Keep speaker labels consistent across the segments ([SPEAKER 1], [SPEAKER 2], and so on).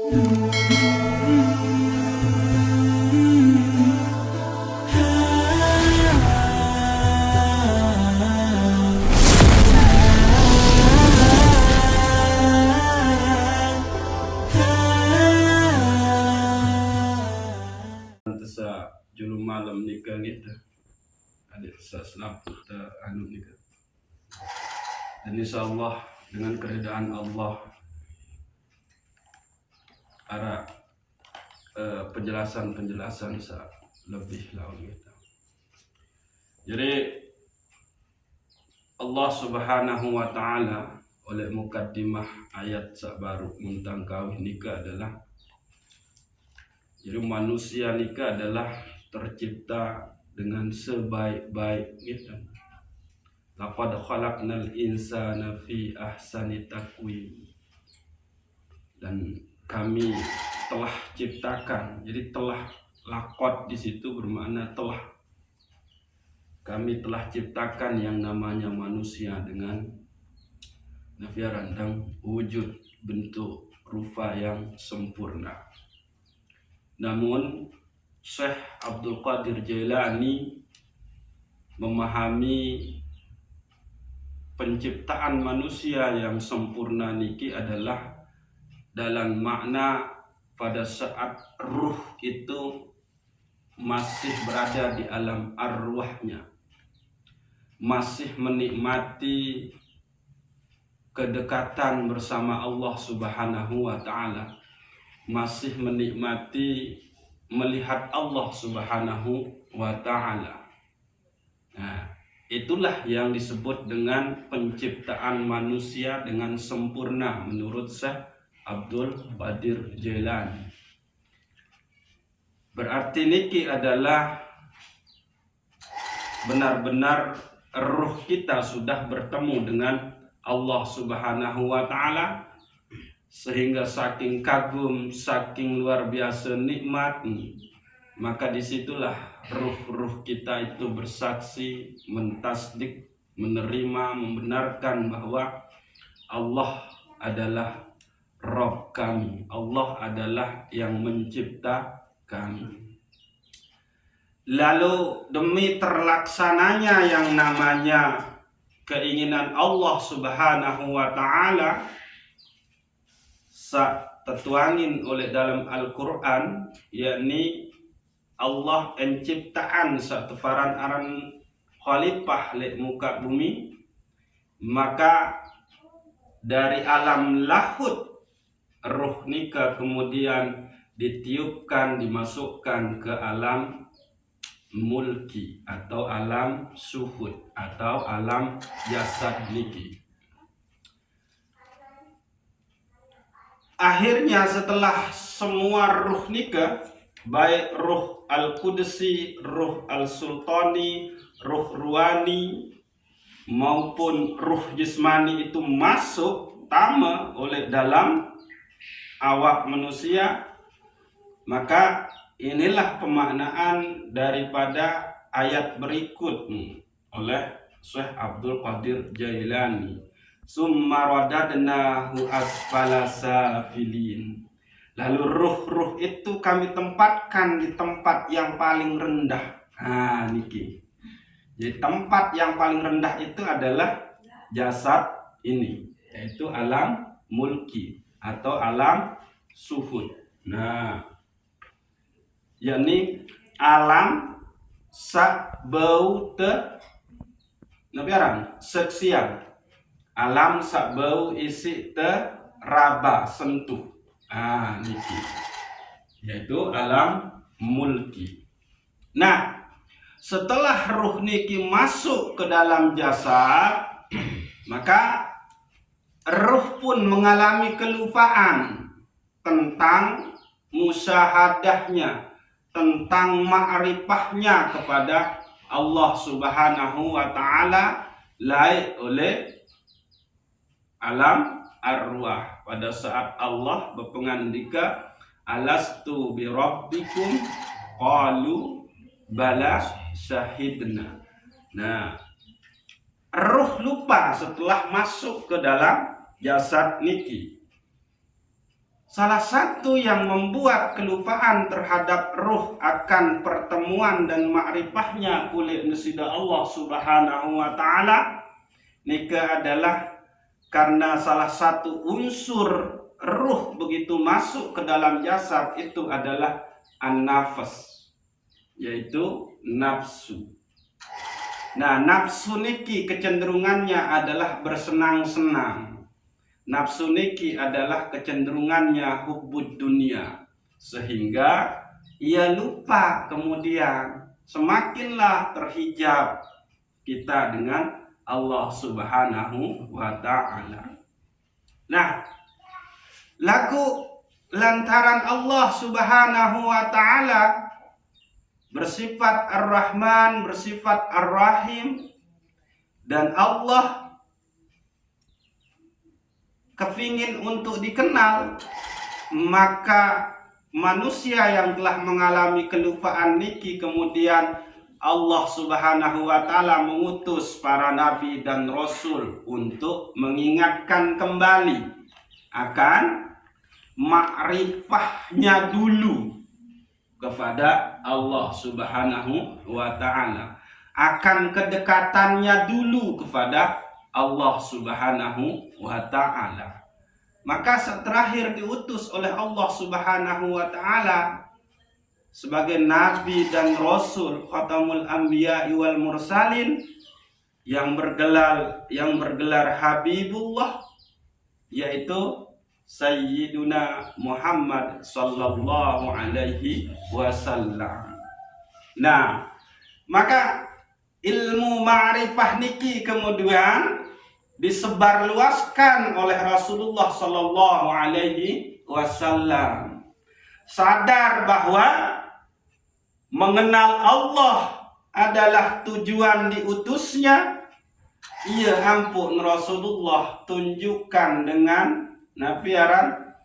[SPEAKER 1] Julung malam nikah gitu, adik selaput anu nikah. Dan insyaallah dengan keridaan Allah ada penjelasan lebih lah gitu. Jadi Allah Subhanahu wa taala oleh mukaddimah ayat baru tentang kawin nikah adalah, jadi manusia nikah adalah tercipta dengan sebaik-baik gitu. Laqad khalaqnal insana fi ahsani taqwim. Dan kami telah ciptakan, jadi telah, laqad di situ bermakna telah. Kami telah ciptakan yang namanya manusia dengan nafiaran dan wujud bentuk rupa yang sempurna. Namun Syekh Abdul Qadir Jailani memahami penciptaan manusia yang sempurna niki adalah dalam makna pada saat ruh itu masih berada di alam arwahnya, masih menikmati kedekatan bersama Allah Subhanahu wa taala, masih menikmati melihat Allah Subhanahu wa taala. Nah, itulah yang disebut dengan penciptaan manusia dengan sempurna menurut Syekh Abdul Qadir Jailani. Berarti niki adalah benar-benar ruh kita sudah bertemu dengan Allah Subhanahu wa taala, sehingga saking kagum, saking luar biasa nikmat, maka disitulah ruh-ruh kita itu bersaksi, mentasdik, menerima, membenarkan bahwa Allah adalah Rabb kami, Allah adalah yang mencipta kami. Lalu demi terlaksananya yang namanya keinginan Allah Subhanahu wa taala, tertuangin oleh dalam Al-Quran, yakni Allah penciptaan satu faran aran khalifah lek muka bumi, maka dari alam lahut ruh nikah kemudian ditiupkan, dimasukkan ke alam mulki atau alam suhud atau alam jasad niki. Akhirnya setelah semua ruh nikah, baik ruh al-Qudsi, ruh al-Sultani, ruh ruani maupun ruh jismani itu masuk tama oleh dalam awak manusia, maka inilah pemaknaan daripada ayat berikut oleh Syekh Abdul Qadir Jailani. Summa radadnahu asfala safilin. Lalu ruh-ruh itu kami tempatkan di tempat yang paling rendah. Niki. Jadi tempat yang paling rendah itu adalah jasad ini, yaitu alam mulki atau alam suhud. Yakni alam sakbau seksian. Alam sakbau isi raba sentuh. Niki. Yaitu alam mulki. Nah, setelah ruh niki masuk ke dalam jasad, maka ruh pun mengalami kelupaan tentang musyahadahnya, tentang ma'rifahnya kepada Allah Subhanahu wa taala lain oleh alam arwah. Pada saat Allah berpengandika, alastu bi rabbikum qalu bala syahidna. Nah, ruh lupa setelah masuk ke dalam jasad niki.
[SPEAKER 2] salah satu yang membuat kelupaan terhadap ruh akan pertemuan dan makrifahnya oleh nesida Allah Subhanahu wa taala nika adalah karena salah satu unsur ruh begitu masuk ke dalam jasad itu adalah an-nafas, yaitu nafsu. Nah, nafsu niki kecenderungannya adalah bersenang-senang. Nafsu niki adalah kecenderungannya hubbud dunia, sehingga ia lupa kemudian semakinlah terhijab kita dengan Allah Subhanahu wa ta'ala. Nah, laku lantaran Allah Subhanahu wa ta'ala bersifat Ar-Rahman, bersifat Ar-Rahim, dan Allah kepingin untuk dikenal, maka manusia yang telah mengalami kelupaan niki kemudian Allah Subhanahu wa ta'ala mengutus para nabi dan rasul untuk mengingatkan kembali akan makrifahnya dulu kepada Allah Subhanahu wa ta'ala, akan kedekatannya dulu kepada Allah Subhanahu wa ta'ala. Maka terakhir diutus oleh Allah Subhanahu wa ta'ala sebagai nabi dan rasul, khatamul anbiya wal mursalin, yang bergelar Habibullah, yaitu Sayyiduna Muhammad sallallahu alaihi wasallam. Nah, maka ilmu ma'rifah niki kemudian disebarluaskan oleh Rasulullah sallallahu alaihi wasallam. Sadar bahwa mengenal Allah adalah tujuan diutusnya, ia ampun Rasulullah tunjukkan dengan nafiaran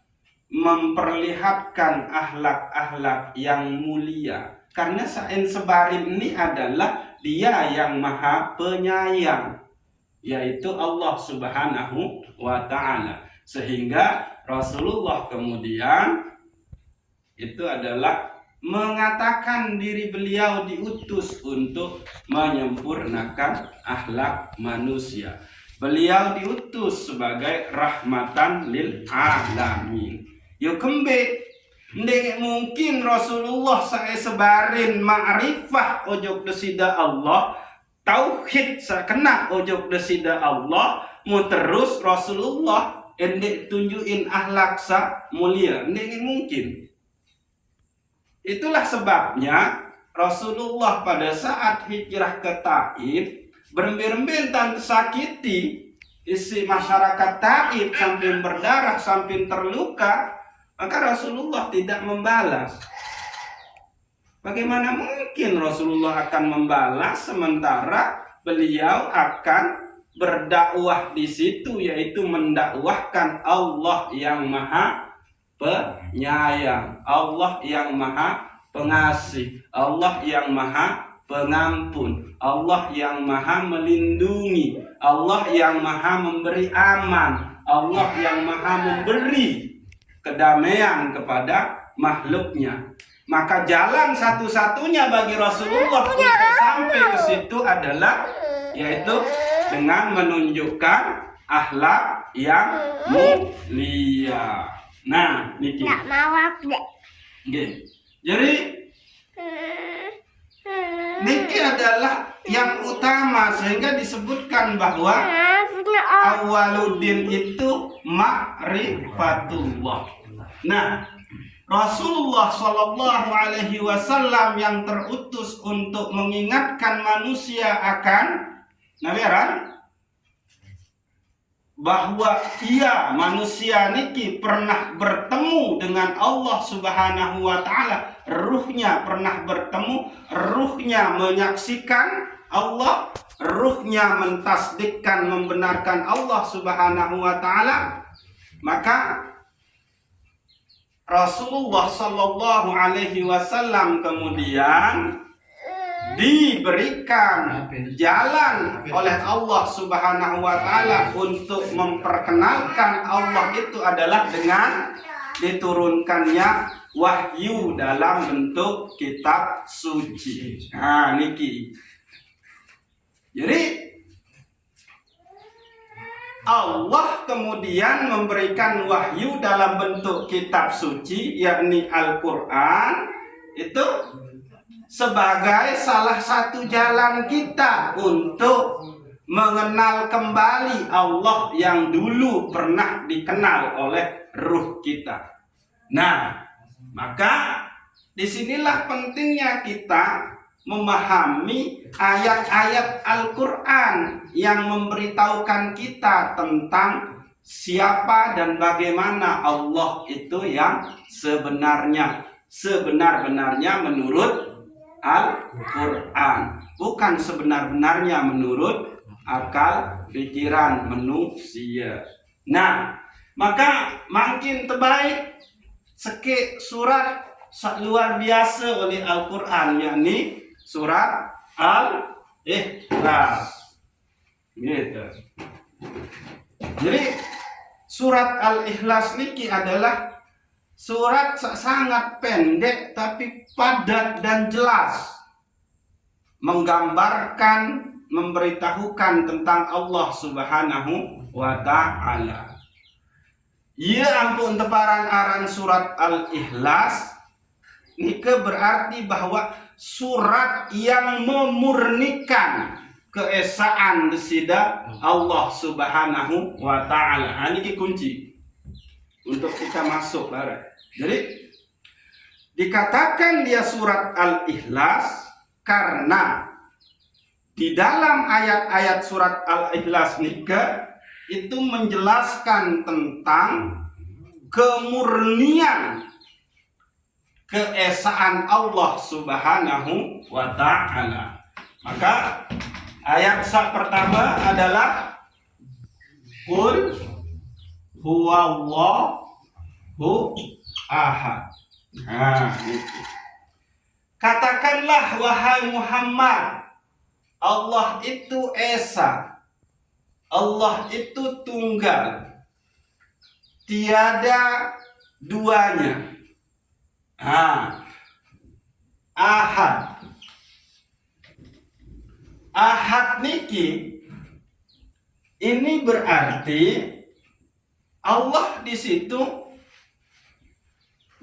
[SPEAKER 2] memperlihatkan akhlak-akhlak yang mulia. Karena sain sebarin ini adalah Dia yang maha penyayang, yaitu Allah Subhanahu wa ta'ala. Sehingga Rasulullah kemudian itu adalah mengatakan diri beliau diutus untuk menyempurnakan akhlak manusia. Beliau diutus sebagai rahmatan lil alamin. Yo kembe ndek mungkin Rasulullah saya sebarin ma'rifah ojok desida Allah, tauhid sakena ojok desida Allah, mu terus Rasulullah endek tunjukin akhlak sa mulia, ndek mungkin. Itulah sebabnya Rasulullah pada saat hijrah ke Taif berembin-embin dan tersakiti isi masyarakat Taif sampai berdarah, sampai terluka, maka Rasulullah tidak membalas. Bagaimana mungkin Rasulullah akan membalas sementara beliau akan berdakwah di situ, yaitu mendakwahkan Allah yang maha penyayang, Allah yang maha pengasih, Allah yang maha pengampun, Allah yang maha melindungi, Allah yang maha memberi aman, Allah yang maha memberi kedamaian kepada makhluknya. Maka jalan satu-satunya bagi Rasulullah untuk sampai ke situ adalah yaitu dengan menunjukkan akhlak yang mulia. Nah, niki.
[SPEAKER 3] Nggak mau aku deh.
[SPEAKER 2] Jadi niki adalah yang utama sehingga disebutkan bahwa awwaluddin itu ma'rifatullah. Nah, Rasulullah Shallallahu Alaihi Wasallam yang terutus untuk mengingatkan manusia akan bahwa ia manusia niki pernah bertemu dengan Allah Subhanahu wa ta'ala, ruhnya pernah bertemu, ruhnya menyaksikan Allah, ruhnya mentasdikkan, membenarkan Allah Subhanahu wa ta'ala. Maka Rasulullah Sallallahu Alaihi Wasallam kemudian diberikan jalan oleh Allah Subhanahu wa ta'ala untuk memperkenalkan Allah itu adalah dengan diturunkannya wahyu dalam bentuk kitab suci. Nah, niki. Jadi Allah kemudian memberikan wahyu dalam bentuk kitab suci, yakni Al-Quran, itu sebagai salah satu jalan kita untuk mengenal kembali Allah yang dulu pernah dikenal oleh ruh kita. Nah, maka disinilah pentingnya kita memahami ayat-ayat Al-Quran yang memberitahukan kita tentang siapa dan bagaimana Allah itu yang sebenar-benarnya menurut Al-Quran, bukan sebenar-benarnya menurut akal pikiran manusia. Nah, maka makin terbaik seke surat luar biasa oleh Al-Quran, yakni surat Al-Ikhlas. Gitu. Jadi surat Al-Ikhlas niki adalah surat sangat pendek tapi padat dan jelas, menggambarkan, memberitahukan tentang Allah Subhanahu wa Ta'ala. Ia ampun teparan aran surat Al-Ikhlas nike berarti bahwa surat yang memurnikan keesaan desida Allah Subhanahu wa Ta'ala. Ini kunci untuk kita masuk barang. Jadi dikatakan dia surat Al-Ikhlas karena di dalam ayat-ayat surat Al-Ikhlas nika itu menjelaskan tentang kemurnian keesaan Allah Subhanahu wa Ta'ala. Maka ayat pertama adalah Qul huwallahu ahad. Nah, itu. Katakanlah wahai Muhammad, Allah itu esa, Allah itu tunggal, tiada duanya. Ahad. Ahad niki ini berarti Allah di situ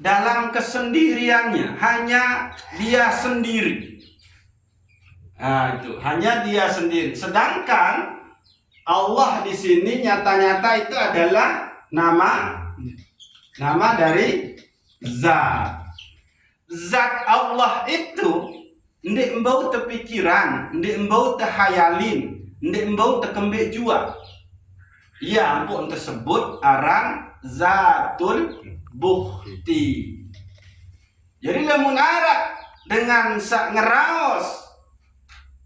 [SPEAKER 2] dalam kesendiriannya, hanya dia sendiri. Itu hanya dia sendiri. Sedangkan Allah di sini nyata-nyata itu adalah nama dari zat. Zat Allah itu ndik embau tepikiran, ndik embau tehayalin, ndik embau tekembek jua. Ia ampun tersebut aran zatul bukti. Jadi lamun arah dengan sak ngeraos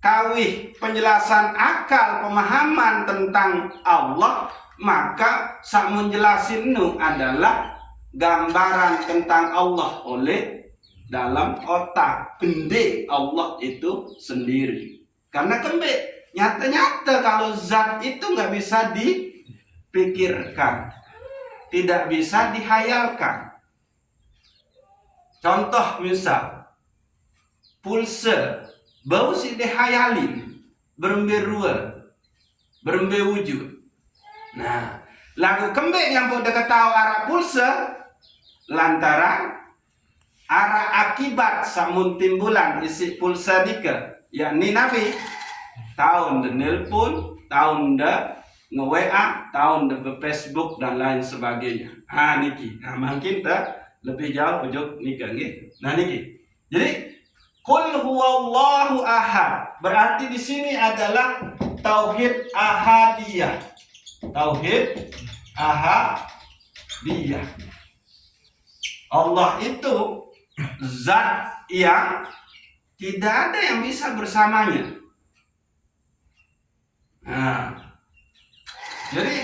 [SPEAKER 2] kawih penjelasan akal pemahaman tentang Allah, maka sak menjelasin nu adalah gambaran tentang Allah oleh dalam otak pendek Allah itu sendiri. Karena kembek nyata-nyata kalau zat itu nggak bisa dipikirkan, tidak bisa dihayalkan. Contoh misal pulsa, bau si dihayalin, berembe rua, berembe wujud. Nah, lagu kembek yang pada ketahu arah pulsa lantaran arah akibat samun timbulan isi pulsa dika, yakni Nabi tahun de nelpon, tahun de nge-WA, tahun de Facebook dan lain sebagainya. Niki. Mungkin kita lebih jauh ujuk nikah gitu. Niki. Jadi Qul huwallahu ahad berarti di sini adalah tauhid ahadiyah. Tauhid ahadiyah. Allah itu zat yang tidak ada yang bisa bersamanya. Jadi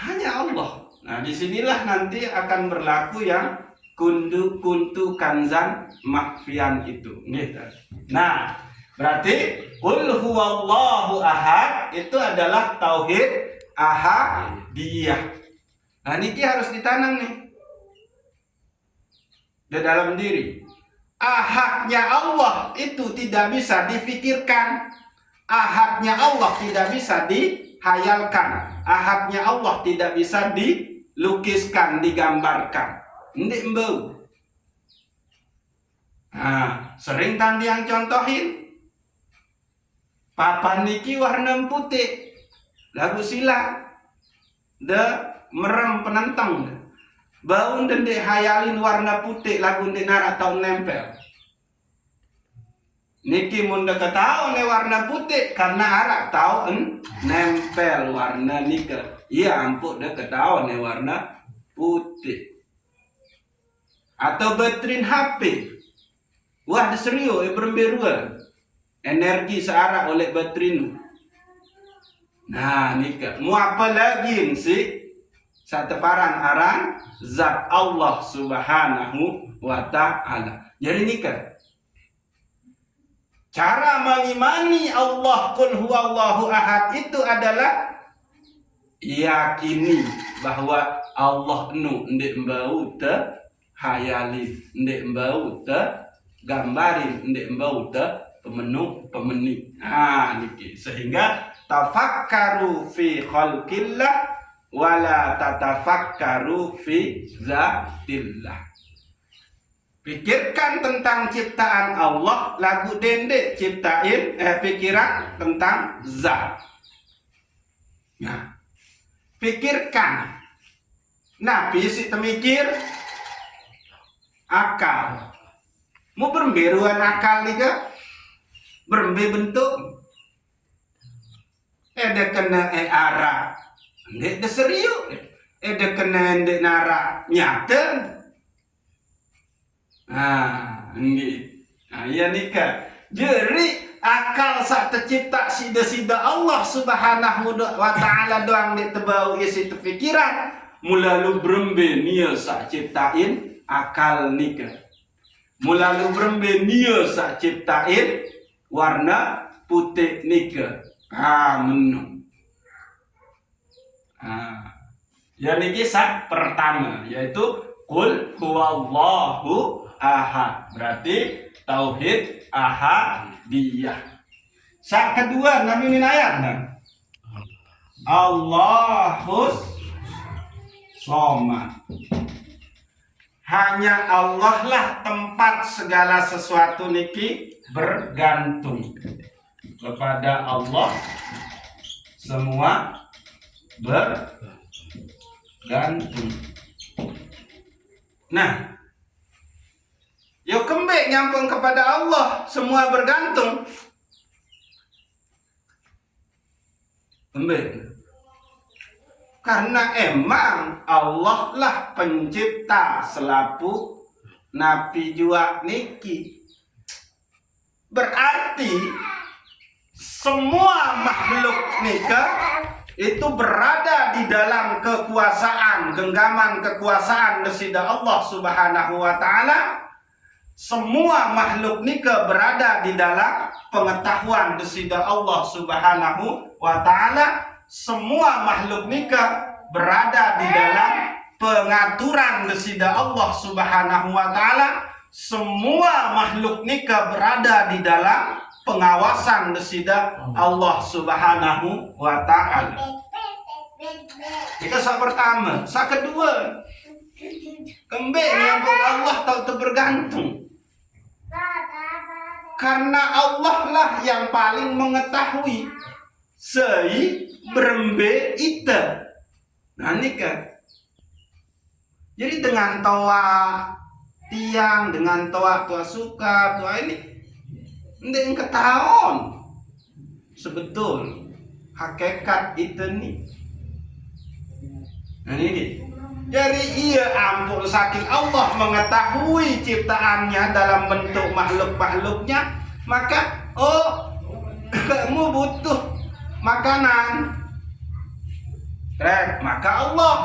[SPEAKER 2] hanya Allah. Disinilah nanti akan berlaku yang kuntu kanzan makfian itu. Berarti Qul huwallahu ahad itu adalah tauhid ahadiyah. Nah, niki harus ditanam nih di dalam diri. Ahadnya Allah itu tidak bisa difikirkan. Ahadnya Allah tidak bisa dihayalkan. Ahadnya Allah tidak bisa dilukiskan, digambarkan. Ndik embau. Nah, sering tadi yang contohin. Papan niki warna putih. Lagu sila. De merem penentang. Bau ndek hayalin warna putih lagu ndek narak tau nempel. Niki mun deket tahu ne warna putih karena arak tahu nempel warna nika. Iya ampun deket tahu ne warna putih. Atau baterin HP. Wah serius berberua. Energi searah oleh baterin. Nah nika. Mau apa lagi sih? Sateparan aran zat Allah subhanahu wa ta'ala. Jadi nikah. Cara mengimani Allah qul huwallahu ahad itu adalah yakini bahwa Allah nu ndek mbau te hayalin, ndek mbau te gambarin, ndek mbau te pemeni. Ah niki sehingga tafakkaru fi khalqillah wala tatafakkaru fi zatillah. Pikirkan tentang ciptaan Allah, lagu dendek ciptain pikiran tentang zat. Nah, pikirkan. Nabi si temikir akal. Mau berberuan akal nih ke? Berbe bentuk. Ada kena arah. Ndek serius. Ada kena ndek nara nyata. Nah, ini. Nah, ya nikah. Jadi akal sak tercipta sida-sida Allah subhanahu wa ta'ala doang ndek tebau isi terpikiran. Mulalu berembe nia sak ciptain akal nikah. Mulalu berembe nia sak ciptain warna putih nikah. Menung. Ya niki sak pertama yaitu qul huwallahu ahad. Berarti tauhid ahadiyah. Sak kedua Nabi min ayat Allahus somad. Hanya Allah lah tempat segala sesuatu niki bergantung. Kepada Allah semua bergantung. Nah, yo kembali nyampung kepada Allah semua bergantung. Kembali. Karena emang Allah lah pencipta selaku Nabi jua niki. Berarti semua makhluk nikah itu berada di dalam kekuasaan, genggaman kekuasaan desida Allah subhanahu wa ta'ala. Semua makhluk nikah berada di dalam pengetahuan desida Allah subhanahu wa ta'ala. Semua makhluk nikah berada di dalam pengaturan desida Allah subhanahu wa ta'ala. Semua makhluk nikah berada di dalam pengawasan desida Allah subhanahu wa ta'ala. Itu sak pertama. Sak kedua, kembali yang Allah tahu bergantung. Karena Allah lah yang paling mengetahui sei berembe ita. Nah ini kan. Jadi dengan toa tiang, dengan toa suka, toa ini ndek ketahuan sebetul hakikat itu nih. Nah ini. Jadi iya ampun saking Allah mengetahui ciptaannya dalam bentuk makhluk-makhluknya, maka kamu butuh makanan. Maka Allah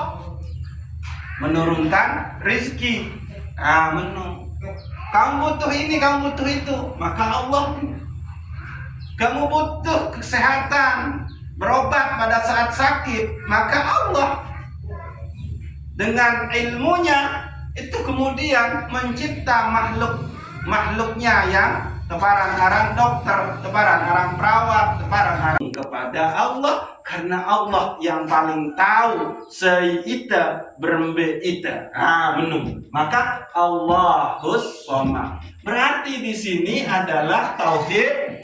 [SPEAKER 2] menurunkan rezeki. Kamu butuh ini, kamu butuh itu, maka Allah. Kamu butuh kesehatan, berobat pada saat sakit, maka Allah dengan ilmunya itu kemudian mencipta makhluknya yang tebaran arang dokter, tebaran arang perawat, tebaran arang kepada Allah, karena Allah yang paling tahu seita berembe ita. Menung. Maka Allahus Shomad. Berarti di sini adalah tauhid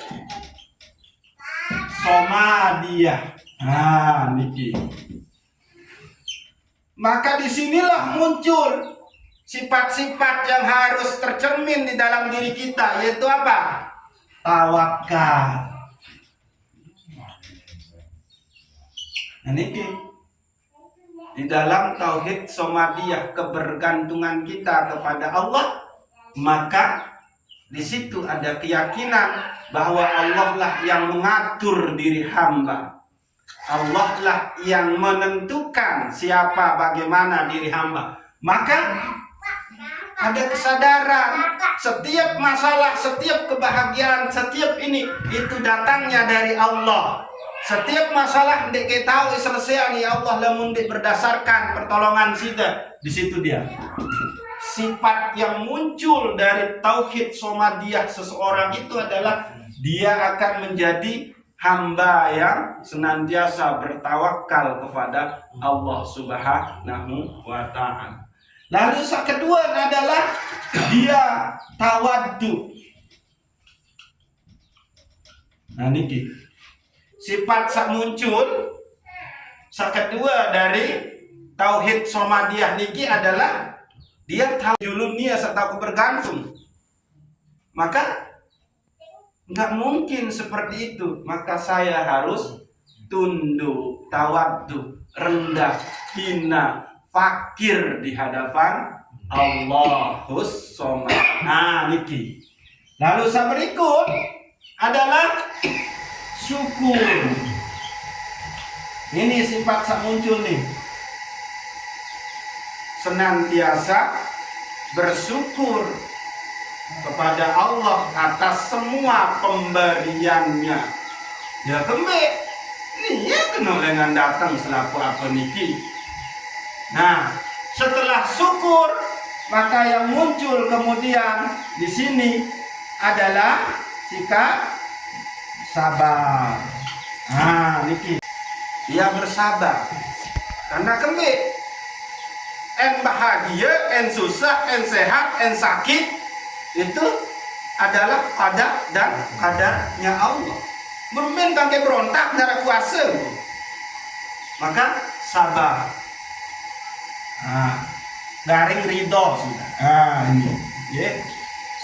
[SPEAKER 2] Somadiyah. Niki. Maka disinilah muncul sifat-sifat yang harus tercermin di dalam diri kita, yaitu apa? Tawakal. Nah, niki di dalam tauhid Somadiyah, kebergantungan kita kepada Allah, maka di situ ada keyakinan bahwa Allah lah yang mengatur diri hamba. Allah lah yang menentukan siapa bagaimana diri hamba. Maka ada kesadaran setiap masalah, setiap kebahagiaan, setiap ini itu datangnya dari Allah. Setiap masalah ndek kita tahu selesai ya Allah, lamun ndek berdasarkan pertolongan kita, di situ dia. Sifat yang muncul dari tauhid Somadiyah seseorang itu adalah dia akan menjadi hamba yang senantiasa bertawakal kepada Allah Subhanahu wa Ta'ala. Lalu yang kedua adalah dia tawaddu. Nah niki sifat sak muncul sak kedua dari tauhid Somadiyah niki adalah dia tahu julumnya serta bergantung. Maka nggak mungkin seperti itu. Maka saya harus tunduk, tawaddu, rendah, hina, fakir di hadapan Allahus Shomad. Niki. Lalu yang berikut adalah syukur. Ini sifat yang muncul nih. Senantiasa bersyukur kepada Allah atas semua pemberiannya. Ya kembe, ini ya kena dengan datang selaku apa niki. Nah, setelah syukur, maka yang muncul kemudian di sini adalah sikap sabar. Niki, dia bersabar. Karena kembe, en bahagia, en susah, en sehat, en sakit, itu adalah qada dan qadarnya Allah. Bermain bangkai berontak darah kuasa, maka sabar. Garing ridho sudah. Ini, ya,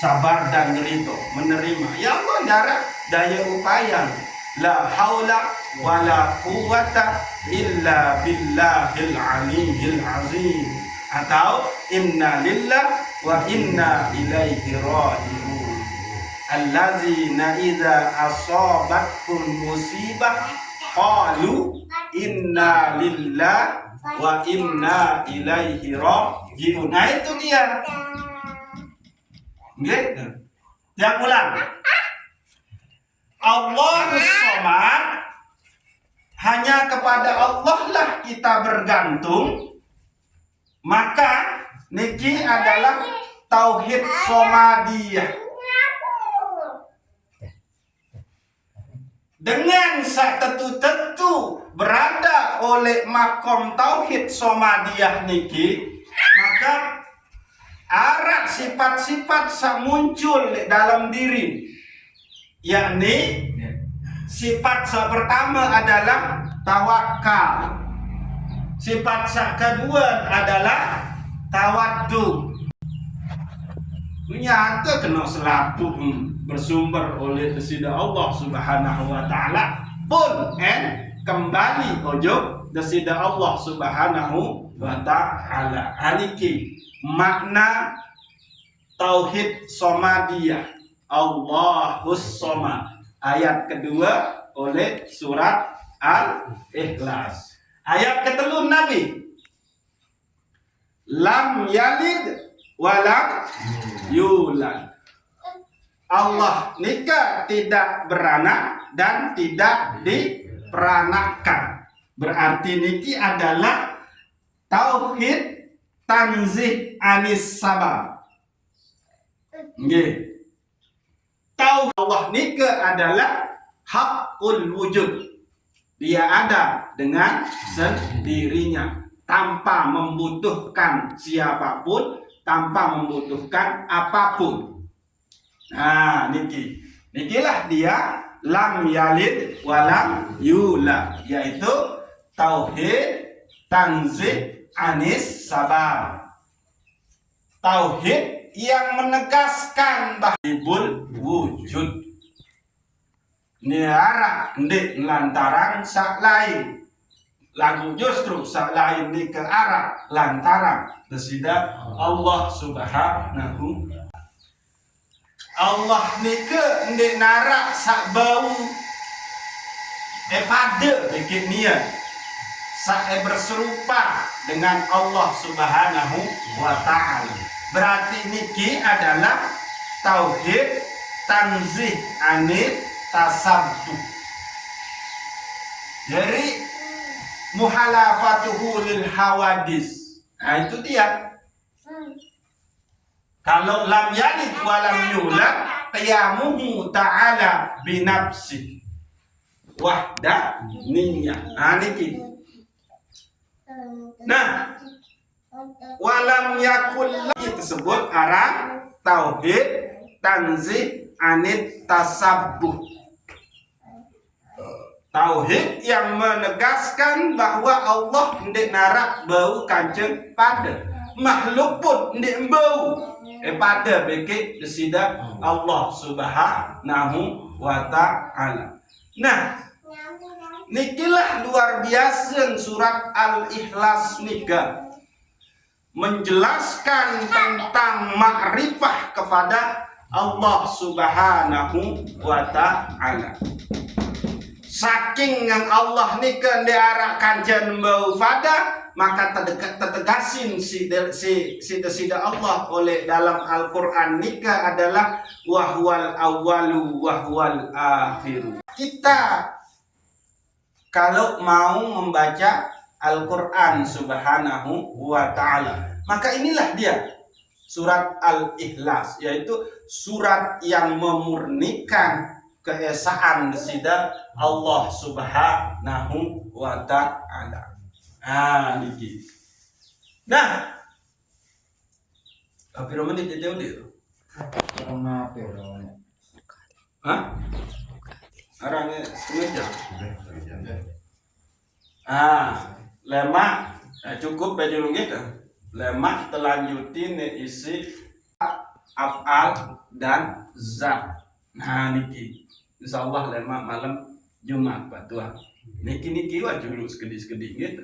[SPEAKER 2] sabar dan ridho, menerima. Ya Allah, darah daya upaya. La haula wala quwwata illa billahil aliyyil azim. Atau inna lillah wa inna ilaihi raji'un. Allazina idza asabatkum musibah qalu inna lillah wa inna ilaihi raji'un. Nah itu dia. Gitu. Yang ulang. Allahus Shomad, hanya kepada Allah lah kita bergantung. Maka niki adalah tauhid Somadiyah. Dengan satetu-tetu berada oleh makom tauhid Somadiyah niki, maka arah sifat-sifat yang muncul dalam diri, yakni sifat yang pertama adalah tawakal. Sifat yang kedua adalah tawaddu. Nyata kena selapu bersumber oleh desida Allah Subhanahu wa Ta'ala pun kembali ojo desida Allah Subhanahu wa Ta'ala. Aniki makna tauhid Somadiyah, Allahus Shomad, ayat kedua oleh surat Al-Ikhlas. Ayat ketelu Nabi, lam yalid walam yulad. Allah nikah tidak beranak dan tidak peranakan. Berarti niki adalah tauhid tanzih anis sabab. Nggih. Tauhid Allah niki adalah hakul wujud. Dia ada dengan sendirinya, tanpa membutuhkan siapapun, tanpa membutuhkan apapun. Nah, nikilah dia lam yalid walam yulad, yaitu tauhid tanzih anis sabab. Tauhid yang menegaskan bahibul wujud. Niara ndik lantaran sak lain. Lagu justru sak lain ni ke arah lantaran desida Allah subhanahu. Allah ni ke ndik narak sak bau pada bikin niat sak berserupa dengan Allah subhanahu wa ta'ala. Berarti niki adalah tauhid tanzih anit tasabbuh. Jadi muhalafatuhu lil hawadis. Nah itu dia. Kalau lam yalid wa lam yulad, qiyamuhu ta'ala binafsi wahda niyah. Nah niki. Nah, walam yakul tersebut arah tauhid tanzih anit tasabbuh. Tauhid yang menegaskan bahwa Allah ndik narak bau kanjeng pada makhluk pun ndik bau pada beke desida Allah subhanahu wa ta'ala. Nah, nikilah luar biasa surat Al-Ikhlas nika menjelaskan tentang makrifah kepada Allah subhanahu wa ta'ala. Saking yang Allah ni ke diarahkan bau pada, maka tertegasin si desida Allah oleh dalam Al-Quran nikah adalah wahwal awalu wahwal akhiru. Kita kalau mau membaca Al-Quran subhanahu wa ta'ala, maka inilah dia surat Al-Ikhlas, yaitu surat yang memurnikan keesaan desida Allah subhanahu wa ta'ala. Niki. Nah, berapa menit jauh dia? Arahnya setengah jam. Lemak cukup baju gitu. Lemak telanjutin isi af'al dan zat. Nah niki, insyaallah lemak malam Jumat Pak Tuhan. Niki wajib dulu sekedi gitu.